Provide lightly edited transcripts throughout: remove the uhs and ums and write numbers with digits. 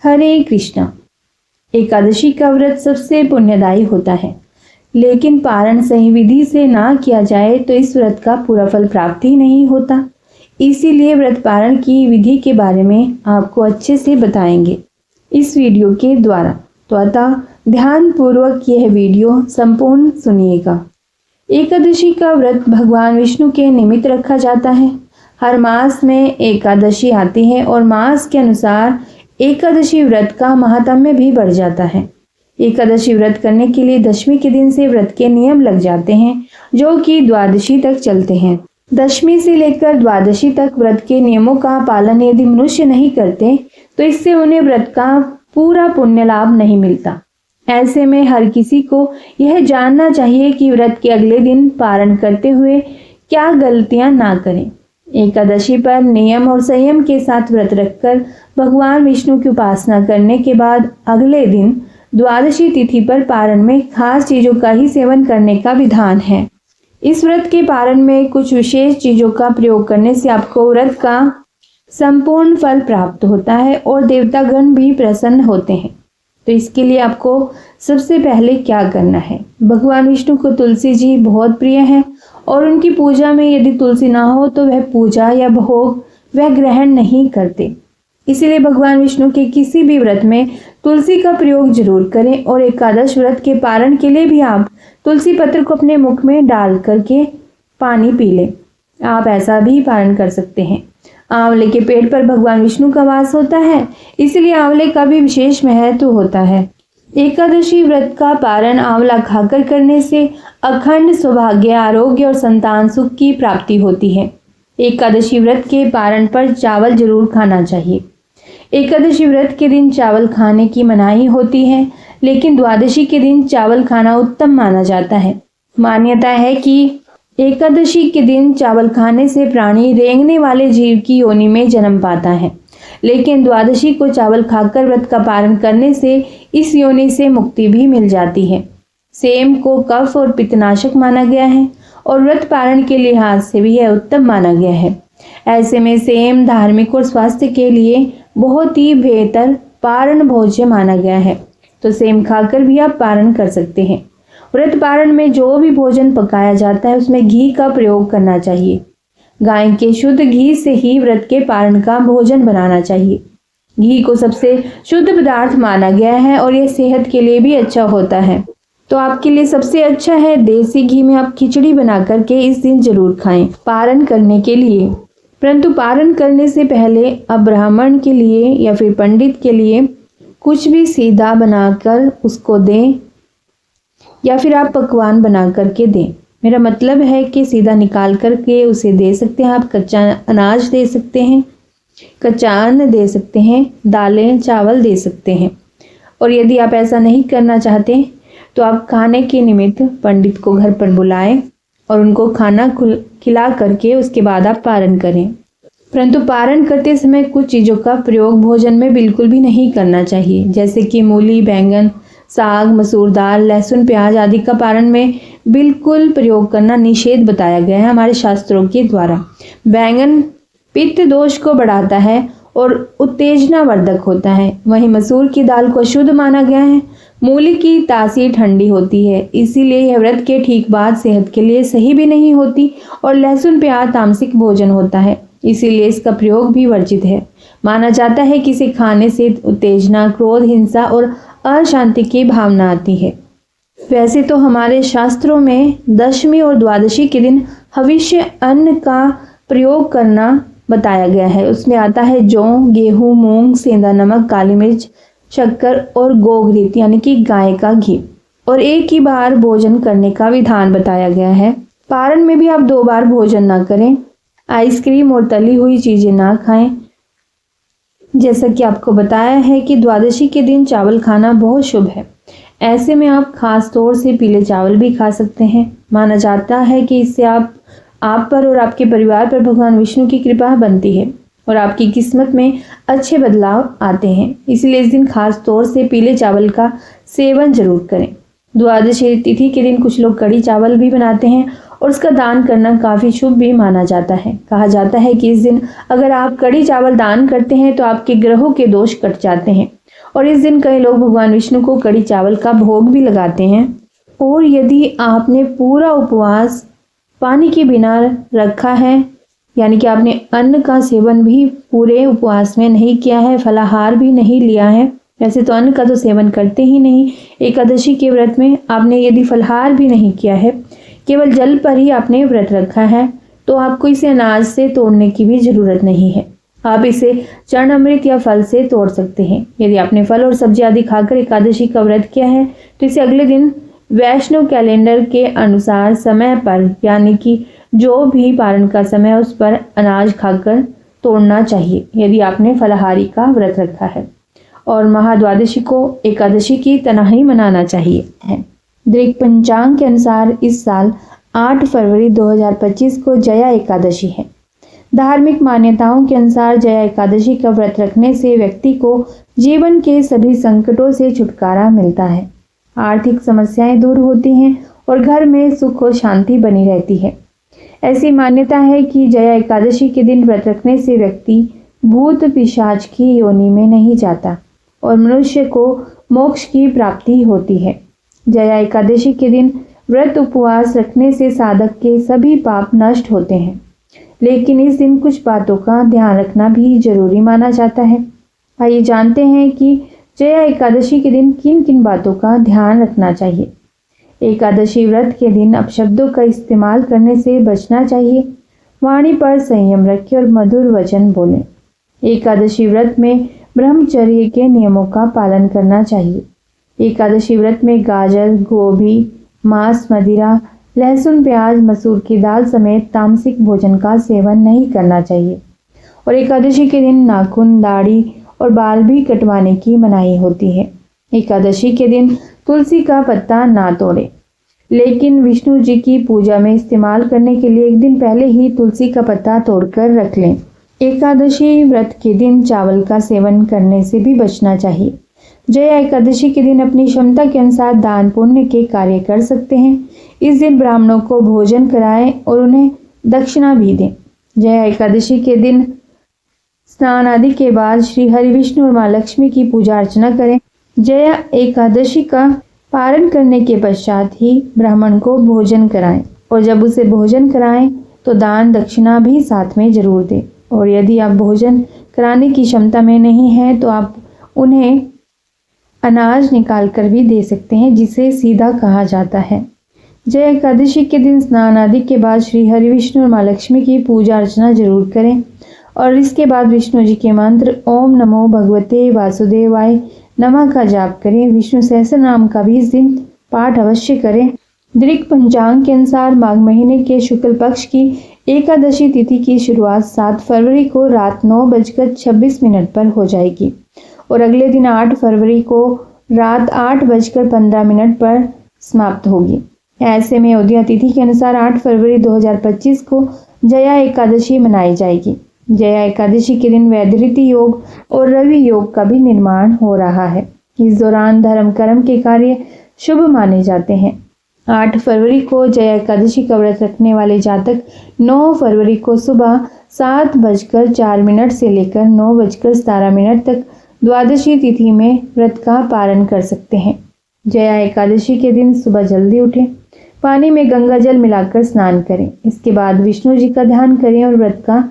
हरे कृष्णा। एकादशी का व्रत सबसे पुण्यदायी होता है, लेकिन पारण सही विधि से ना किया जाए तो इस व्रत का पूरा फल प्राप्त ही नहीं होता। इसीलिए व्रत पारण की विधि के बारे में आपको अच्छे से बताएंगे इस वीडियो के द्वारा। तो अतः ध्यान पूर्वक यह वीडियो संपूर्ण सुनिएगा। एकादशी का व्रत भगवान विष्णु के निमित्त रखा जाता है। हर मास में एकादशी आती है और मास के अनुसार एकादशी व्रत का महात्म्य भी बढ़ जाता है। एकादशी व्रत करने के लिए दशमी के दिन से व्रत के नियम लग जाते हैं, जो कि द्वादशी तक चलते हैं। दशमी से लेकर द्वादशी तक व्रत के नियमों का पालन यदि मनुष्य नहीं करते तो इससे उन्हें व्रत का पूरा पुण्य लाभ नहीं मिलता। ऐसे में हर किसी को यह जानना चाहिए कि व्रत के अगले दिन पारण करते हुए क्या गलतियां ना करें। एकादशी पर नियम और संयम के साथ व्रत रखकर भगवान विष्णु की उपासना करने के बाद अगले दिन द्वादशी तिथि पर पारण में खास चीजों का ही सेवन करने का विधान है। इस व्रत के पारण में कुछ विशेष चीजों का प्रयोग करने से आपको व्रत का संपूर्ण फल प्राप्त होता है और देवतागण भी प्रसन्न होते हैं। तो इसके लिए आपको सबसे पहले क्या करना है? भगवान विष्णु को तुलसी जी बहुत प्रिय हैं और उनकी पूजा में यदि तुलसी ना हो तो वह पूजा या भोग वह ग्रहण नहीं करते। इसीलिए भगवान विष्णु के किसी भी व्रत में तुलसी का प्रयोग जरूर करें और एकादश व्रत के पारण के लिए भी आप तुलसी पत्र को अपने मुख में डाल करके पानी पी लें। आप ऐसा भी पारण कर सकते हैं। आंवले के पेड़ पर भगवान विष्णु का वास होता है, इसलिए आंवले का भी विशेष महत्व होता है। एकादशी व्रत का पारण आंवला खाकर करने से अखंड सौभाग्य, आरोग्य और संतान सुख की प्राप्ति होती है। एकादशी व्रत के पारण पर चावल जरूर खाना चाहिए। एकादशी व्रत के दिन चावल खाने की मनाही होती है, लेकिन द्वादशी के दिन चावल खाना उत्तम माना जाता है। मान्यता है कि एकादशी के दिन चावल खाने से प्राणी रेंगने वाले जीव की योनि में जन्म पाता है, लेकिन द्वादशी को चावल खाकर व्रत का पारण करने से इस योनि से मुक्ति भी मिल जाती है। सेम को कफ और पित्तनाशक माना गया है और व्रत पारण के लिहाज से भी यह उत्तम माना गया है। ऐसे में सेम धार्मिक और स्वास्थ्य के लिए बहुत ही बेहतर पारण भोज्य माना गया है, तो सेम खाकर भी आप पारण कर सकते हैं। व्रत पारण में जो भी भोजन पकाया जाता है उसमें घी का प्रयोग करना चाहिए। गाय के शुद्ध घी से ही व्रत के पारण का भोजन बनाना चाहिए। घी को सबसे शुद्ध पदार्थ माना गया है और यह सेहत के लिए भी अच्छा होता है। तो आपके लिए सबसे अच्छा है देसी घी में आप खिचड़ी बना करके इस दिन जरूर खाएं पारण करने के लिए। परंतु पारण करने से पहले आप ब्राह्मण के लिए या फिर पंडित के लिए कुछ भी सीधा बनाकर उसको दें या फिर आप पकवान बना करके दें। मेरा मतलब है कि सीधा निकाल करके उसे दे सकते हैं। आप कच्चा अनाज दे सकते हैं, कच्चा अन्न दे सकते हैं, दालें चावल दे सकते हैं। और यदि आप ऐसा नहीं करना चाहते तो आप खाने के निमित्त पंडित को घर पर बुलाएं और उनको खाना खिला करके उसके बाद आप पारण करें। परंतु पारण करते समय कुछ चीज़ों का प्रयोग भोजन में बिल्कुल भी नहीं करना चाहिए, जैसे कि मूली, बैंगन, साग, मसूर दाल, लहसुन, प्याज आदि का पारण में बिल्कुल प्रयोग करना निषेध बताया गया है हमारे शास्त्रों के द्वारा। बैंगन पित्त दोष को बढ़ाता है और उत्तेजनावर्धक होता है। वहीं मसूर की दाल को शुद्ध माना गया है। मूली की तासीर ठंडी होती है, इसीलिए यह व्रत के ठीक बाद सेहत के लिए सही भी नहीं होती। और लहसुन, प्याज तामसिक भोजन होता है, इसीलिए इसका प्रयोग भी वर्जित है। माना जाता है कि इसे खाने से उत्तेजना, क्रोध, हिंसा और अशांति की भावना आती है। वैसे तो हमारे शास्त्रों में दशमी और द्वादशी के दिन हविष्य अन्न का प्रयोग करना बताया गया है। उसमें आता है जौ, गेहूं, मूंग, सेंधा नमक, काली मिर्च, शक्कर और गोघृत यानी कि गाय का घी, और एक ही बार भोजन करने का विधान बताया गया है। पारण में भी आप 2 बार भोजन ना करें। आइसक्रीम और तली हुई चीजें ना खाएं। जैसा कि आपको बताया है कि द्वादशी के दिन चावल खाना बहुत शुभ है। ऐसे में आप खास तौर से पीले चावल भी खा सकते हैं। माना जाता है कि इससे आप पर और आपके परिवार पर भगवान विष्णु की कृपा बनती है और आपकी किस्मत में अच्छे बदलाव आते हैं। इसलिए इस दिन खास तौर से पीले चावल का सेवन जरूर करें। द्वादशी तिथि के दिन कुछ लोग कड़ी चावल भी बनाते हैं और उसका दान करना काफ़ी शुभ भी माना जाता है। कहा जाता है कि इस दिन अगर आप कड़ी चावल दान करते हैं तो आपके ग्रहों के दोष कट जाते हैं और इस दिन कई लोग भगवान विष्णु को कड़ी चावल का भोग भी लगाते हैं। और यदि आपने पूरा उपवास पानी के बिना रखा है, यानी कि आपने अन्न का सेवन भी पूरे उपवास में नहीं किया है, फलाहार भी नहीं लिया है, वैसे तो अन्न का तो सेवन करते ही नहीं, एकादशी के व्रत में आपने यदि फलाहार भी नहीं किया है, केवल जल पर ही आपने व्रत रखा है, तो आपको इसे अनाज से तोड़ने की भी जरूरत नहीं है। आप इसे चरण अमृत या फल से तोड़ सकते हैं। यदि आपने फल और सब्जी आदि खाकर एकादशी का व्रत किया है तो इसे अगले दिन वैष्णव कैलेंडर के अनुसार समय पर, यानी कि जो भी पारण का समय उस पर अनाज खाकर तोड़ना चाहिए यदि आपने फलाहारी का व्रत रखा है। और महाद्वादशी को एकादशी की तरह ही मनाना चाहिए है। दृक पंचांग के अनुसार इस साल 8 फरवरी 2025 को जया एकादशी है। धार्मिक मान्यताओं के अनुसार जया एकादशी का व्रत रखने से व्यक्ति को जीवन के सभी संकटों से छुटकारा मिलता है, आर्थिक समस्याएं दूर होती हैं और घर में सुख और शांति बनी रहती है। ऐसी मान्यता है कि जया एकादशी के दिन व्रत रखने से व्यक्ति भूत पिशाच की योनि में नहीं जाता और मनुष्य को मोक्ष की प्राप्ति होती है। जया एकादशी के दिन व्रत उपवास रखने से साधक के सभी पाप नष्ट होते हैं, लेकिन इस दिन कुछ बातों का ध्यान रखना भी जरूरी माना जाता है। आइए जानते हैं कि जया एकादशी के दिन किन किन बातों का ध्यान रखना चाहिए। एकादशी व्रत के दिन अपशब्दों का इस्तेमाल करने से बचना चाहिए। वाणी पर संयम रखें और मधुर वचन बोलें। एकादशी व्रत में ब्रह्मचर्य के नियमों का पालन करना चाहिए। एकादशी व्रत में गाजर, गोभी, मांस, मदिरा, लहसुन, प्याज, मसूर की दाल समेत तामसिक भोजन का सेवन नहीं करना चाहिए। और एकादशी के दिन नाखून, दाढ़ी और बाल भी कटवाने की मनाही होती है। एकादशी के दिन तुलसी का पत्ता ना तोड़े, लेकिन विष्णु जी की पूजा में इस्तेमाल करने के लिए एक दिन पहले ही तुलसी का पत्ता तोड़कर रख लें। एकादशी व्रत के दिन चावल का सेवन करने से भी बचना चाहिए। जया एकादशी के दिन अपनी क्षमता के अनुसार दान पुण्य के कार्य कर सकते हैं। इस दिन ब्राह्मणों को भोजन कराएं और उन्हें दक्षिणा भी दें। जया एकादशी के दिन स्नान आदि के बाद श्री हरि विष्णु और माँ लक्ष्मी की पूजा अर्चना करें। जया एकादशी का पारण करने के पश्चात ही ब्राह्मण को भोजन कराएं और जब उसे भोजन कराएं तो दान दक्षिणा भी साथ में जरूर दें। और यदि आप भोजन कराने की क्षमता में नहीं हैं तो आप उन्हें अनाज निकाल कर भी दे सकते हैं, जिसे सीधा कहा जाता है। जया एकादशी के दिन स्नान आदि के बाद श्री हरि विष्णु और माँ लक्ष्मी की पूजा अर्चना जरूर करें और इसके बाद विष्णु जी के मंत्र ओम नमो भगवते वासुदेवाय नमः का जाप करें। विष्णु सहस्त्र नाम का भी इस दिन पाठ अवश्य करें। दृक पंचांग के अनुसार माघ महीने के शुक्ल पक्ष की एकादशी तिथि की शुरुआत 7 फरवरी को रात 9:26 पर हो जाएगी और अगले दिन 8 फरवरी को रात 8:15 पर समाप्त होगी। ऐसे में उदया तिथि के अनुसार 8 फरवरी 2025 को जया एकादशी मनाई जाएगी। जया एकादशी के दिन वैधृति योग और रवि योग का भी निर्माण हो रहा है। इस दौरान धर्म कर्म के कार्य शुभ माने जाते हैं। 8 फरवरी को जया एकादशी का व्रत रखने वाले जातक 9 फरवरी को सुबह 7:04 से लेकर 9:17 तक द्वादशी तिथि में व्रत का पारण कर सकते हैं। जया एकादशी के दिन सुबह जल्दी उठें, पानी में गंगा जल मिलाकर स्नान करें। इसके बाद विष्णु जी का ध्यान करें और व्रत का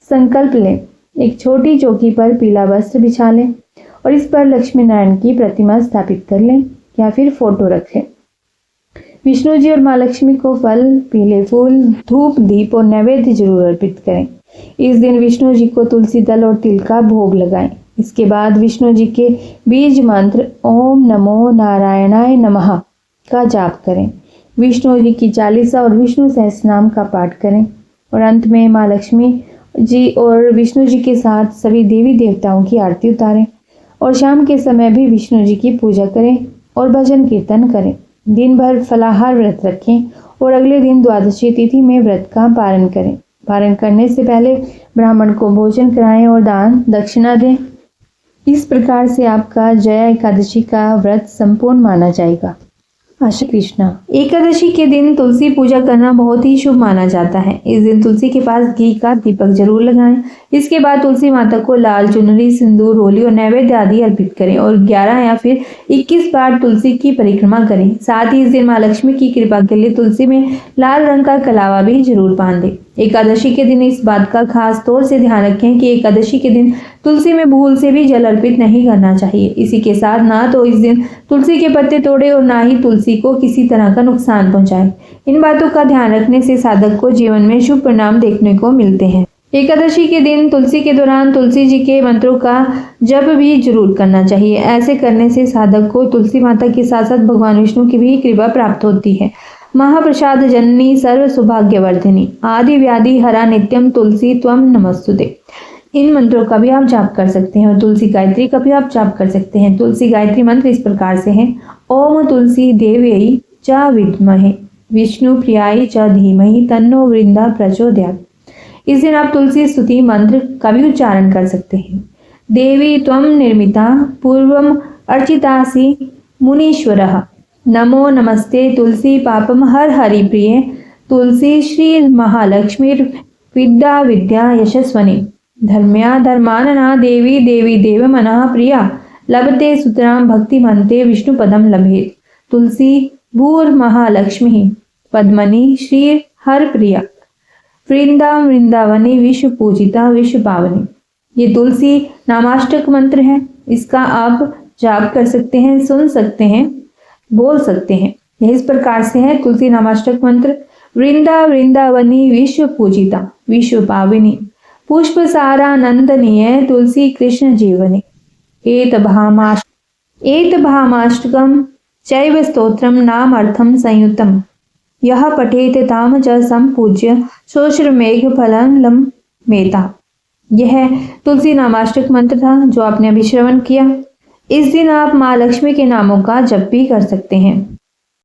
संकल्प लें। एक छोटी चौकी पर पीला वस्त्र बिछा लें और इस पर लक्ष्मी नारायण की प्रतिमा स्थापित कर लें या फिर फोटो रखें। विष्णु जी और माँ लक्ष्मी को फल, पीले फूल, धूप, दीप और नैवेद्य जरूर अर्पित करें। इस दिन विष्णु जी को तुलसी दल और तिल का भोग लगाएं। इसके बाद विष्णु जी के बीज मंत्र ओम नमो नारायणाय नमः का जाप करें। विष्णु जी की चालीसा और विष्णु सहस्रनाम का पाठ करें और अंत में माँ लक्ष्मी जी और विष्णु जी के साथ सभी देवी देवताओं की आरती उतारें और शाम के समय भी विष्णु जी की पूजा करें और भजन कीर्तन करें। दिन भर फलाहार व्रत रखें और अगले दिन द्वादशी तिथि में व्रत का पारण करें। पारण करने से पहले ब्राह्मण को भोजन कराएं और दान दक्षिणा दें। इस प्रकार से आपका जया एकादशी का व्रत संपूर्ण माना जाएगा। श्री कृष्णा। एकादशी के दिन तुलसी पूजा करना बहुत ही शुभ माना जाता है। इस दिन तुलसी के पास घी का दीपक जरूर लगाएं। इसके बाद तुलसी माता को लाल चुनरी, सिंदूर, रोली और नैवेद्य आदि अर्पित करें और 11 या फिर 21 बार तुलसी की परिक्रमा करें। साथ ही इस दिन माँ लक्ष्मी की कृपा के लिए तुलसी में लाल रंग का कलावा भी जरूर बांध दें। एकादशी के दिन इस बात का खास तौर से ध्यान रखें कि एकादशी के दिन तुलसी में भूल से भी जल अर्पित नहीं करना चाहिए। इसी के साथ ना तो इस दिन तुलसी के पत्ते तोड़े और ना ही तुलसी को किसी तरह का नुकसान पहुंचाए। इन बातों का ध्यान रखने से साधक को जीवन में शुभ परिणाम देखने को मिलते हैं। एकादशी के दिन तुलसी के दौरान तुलसी जी के मंत्रों का जप भी जरूर करना चाहिए। ऐसे करने से साधक को तुलसी माता के साथ साथ भगवान विष्णु की भी कृपा प्राप्त होती है। महाप्रसाद जननी सर्व सौभाग्यवर्धिनी आदि व्याधि हरा नित्यम तुलसी त्वम नमस्तुते। इन मंत्रों का भी आप जाप कर सकते हैं और तुलसी गायत्री का भी आप जाप कर सकते हैं। तुलसी गायत्री मंत्र इस प्रकार से है: ओम तुलसी देव्यै च विद्महे विष्णु प्रियाय च धीमहि तन्नो वृंदा प्रचोदयात्। इस दिन आप तुलसी स्तुति मंत्र का भी उच्चारण कर सकते हैं। देवी त्वं निर्मिता पूर्वम अर्चितासि मुनीश्वरः नमो नमस्ते तुलसी पापम हर हरि प्रिय तुलसी श्री महालक्ष्मी विद्या विद्या यशस्वनी धर्म्या धर्मानना देवी देवी देव मनः प्रिया लभते सुतरां भक्ति मनते विष्णु पदम लभेत तुलसी भूर महालक्ष्मी पद्मनी श्री हर प्रिया वृंदावनी विश्व पूजिता विश्व पावनी। ये तुलसी नामाष्टक मंत्र है। इसका आप जाप कर सकते हैं, सुन सकते हैं, बोल सकते हैं। यह इस प्रकार से है: तुलसी नामाष्टक मंत्र वृंदावनी विश्व पूजिता विश्व पावनी पुष्प सारानंदनीय तुलसी कृष्ण जीवनी एत भामाष्टकम चैव स्तोत्रम नाम अर्थम संयुतम यह पठेत ताम च संपूज्य सोश्रमेघ फलम मेता। यह तुलसी नामाष्टक मंत्र था जो आपने अभी श्रवण किया। इस दिन आप माँ लक्ष्मी के नामों का जप भी कर सकते हैं।